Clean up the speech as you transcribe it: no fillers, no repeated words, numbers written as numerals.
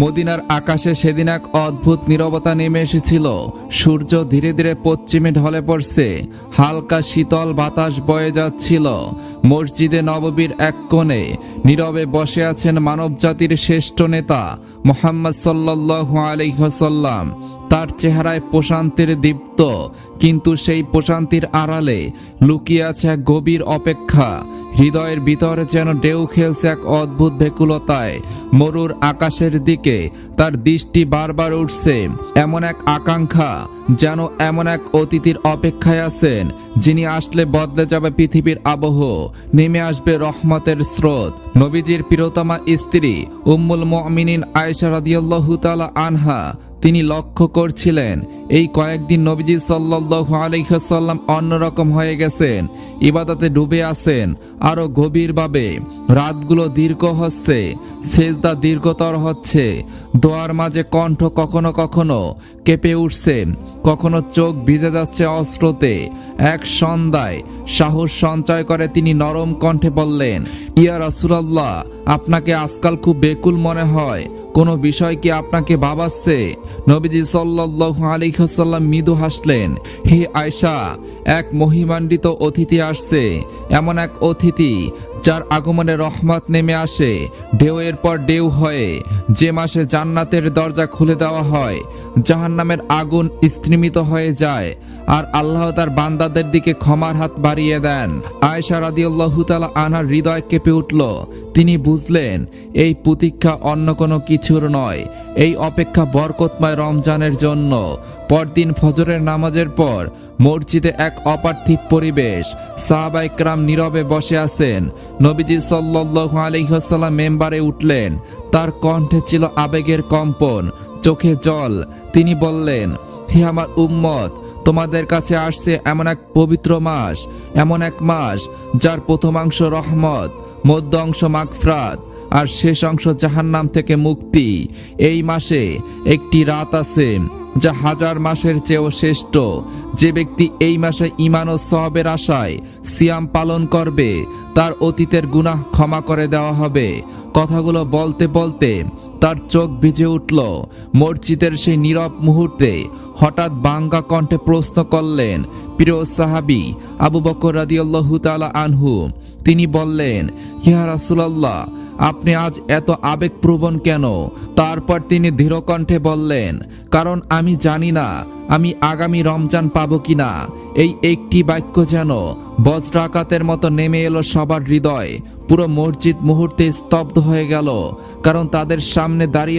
মদিনার আকাশে সেদিন এক অদ্ভুত নীরবতা নেমে এসেছিল। সূর্য ধীরে ধীরে পশ্চিমে ঢলে পড়ছে, হালকা শীতল বাতাস বয়ে যাচ্ছিল। মসজিদে নববীর এক কোণে নীরবে বসে আছেন মানবজাতির শ্রেষ্ঠ নেতা মুহাম্মদ সাল্লাল্লাহু আলাইহি ওয়াসাল্লাম। তার চেহারায় প্রশান্তির দীপ্ত, কিন্তু সেই প্রশান্তির আড়ালে লুকিয়ে আছে এক গভীর অপেক্ষা। হৃদয়ের ভিতরে যেন ঢেউ খেলছে এক অদ্ভুত ব্যাকুলতায়। মরুর আকাশের দিকে তার দৃষ্টি বারবার উঠছে, এমন এক আকাঙ্ক্ষা যেন এমন এক অতিথির অপেক্ষায় আছেন যিনি আসলে বদলে যাবে পৃথিবীর আবহ, নেমে আসবে রহমতের স্রোত। নবীজির প্রিয়তমা স্ত্রী উম্মুল মুমিনিন আয়েশা রাদিয়াল্লাহু তাআলা আনহা তিনি লক্ষ্য করছিলেন এই কয়েকদিন নবীজি সাল্লাল্লাহু আলাইহি ওয়াসাল্লাম অন্যরকম হয়ে গেছেন, ইবাদতে ডুবে আছেন আরো গভীরভাবে। রাতগুলো দীর্ঘ হচ্ছে, সেজদা দীর্ঘতর হচ্ছে, দোয়ার মাঝে কণ্ঠ কখনো কখনো কেঁপে উঠছে, কখনো চোখ ভিজে যাচ্ছে অশ্রুতে। এক সন্ধ্যায় সাহস সঞ্চয় করে তিনি নরম কণ্ঠে বললেন, ইয়া রাসূলুল্লাহ, আপনাকে আজকাল খুব বেকুল মনে হয়, কোনো বিষয় কি আপনাকে ভাবাচ্ছে? নবীজি সাল্লাল্লাহু আলাইহি ওয়াসাল্লাম মৃদু হাসলেন। হে আয়েশা, এক মহিমান্বিত অতিথি আসছে, এমন এক অতিথি যার আগমনে রহমত নেমে আসে ঢেউয়ের পর ঢেউ হয়ে। যে মাসে জান্নাতের দরজা খুলে দেওয়া হয়, জাহান্নামের আগুন স্তিমিত হয়ে যায়, আর আল্লাহ তার বান্দাদের দিকে ক্ষমার হাত বাড়িয়ে দেন। আয়েশা রাদিয়াল্লাহু তাআলা আনহার হৃদয় কেঁপে উঠল। তিনি বুঝলেন এই প্রতীক্ষা অন্য কোনো কিছুর নয়, এই অপেক্ষা বরকতময় রমজানের জন্য। পরদিন ফজরের নামাজের পর মসজিদে এক অপার্থিব পরিবেশ। সাহাবায়ে কেরাম নীরবে বসে আছেন। নবীজি সাল্লাল্লাহু আলাইহি ওয়াসাল্লাম মেম্বারে উঠলেন। তার কণ্ঠে ছিল আবেগের কম্পন, চোখে জল। তিনি বললেন, হে আমার উম্মত, তোমাদের কাছে আসছে এমন এক পবিত্র মাস, এমন এক মাস যার প্রথমাংশ রহমত, মধ্য অংশ মাগফিরাত, আর শেষ অংশ জাহান্নাম থেকে মুক্তি। এই মাসে একটি রাত আছে যা হাজার মাসের চেয়েও শ্রেষ্ঠ। যে ব্যক্তি এই মাসে ঈমান ও সওয়াবের আশায় সিয়াম পালন করবে, তার অতীতের গুনাহ ক্ষমা করে দেওয়া হবে। কথাগুলো বলতে বলতে তার চোখ ভিজে উঠল। মসজিদের সেই নীরব মুহূর্তে হঠাৎ বাঙ্গা কণ্ঠে প্রশ্ন করলেন প্রিয় সাহাবী আবু বকর রাদিয়াল্লাহু তাআলা আনহু। তিনি বললেন, ইয়া রাসূলুল্লাহ, আপনি আজ এত আবেগপ্রবণ কেন? তারপর তিনি ধীর কণ্ঠে বললেন, কারণ আমি জানি না আমি আগামী রমজান পাবো কিনা। এই একটি বাক্য যেন বজ্রাঘাতের মতো নেমে এলো সবার হৃদয়। পুরো মসজিদ মুহূর্তে স্তব্ধ হয়ে গেল, কারণ তাদের সামনে দাঁড়িয়ে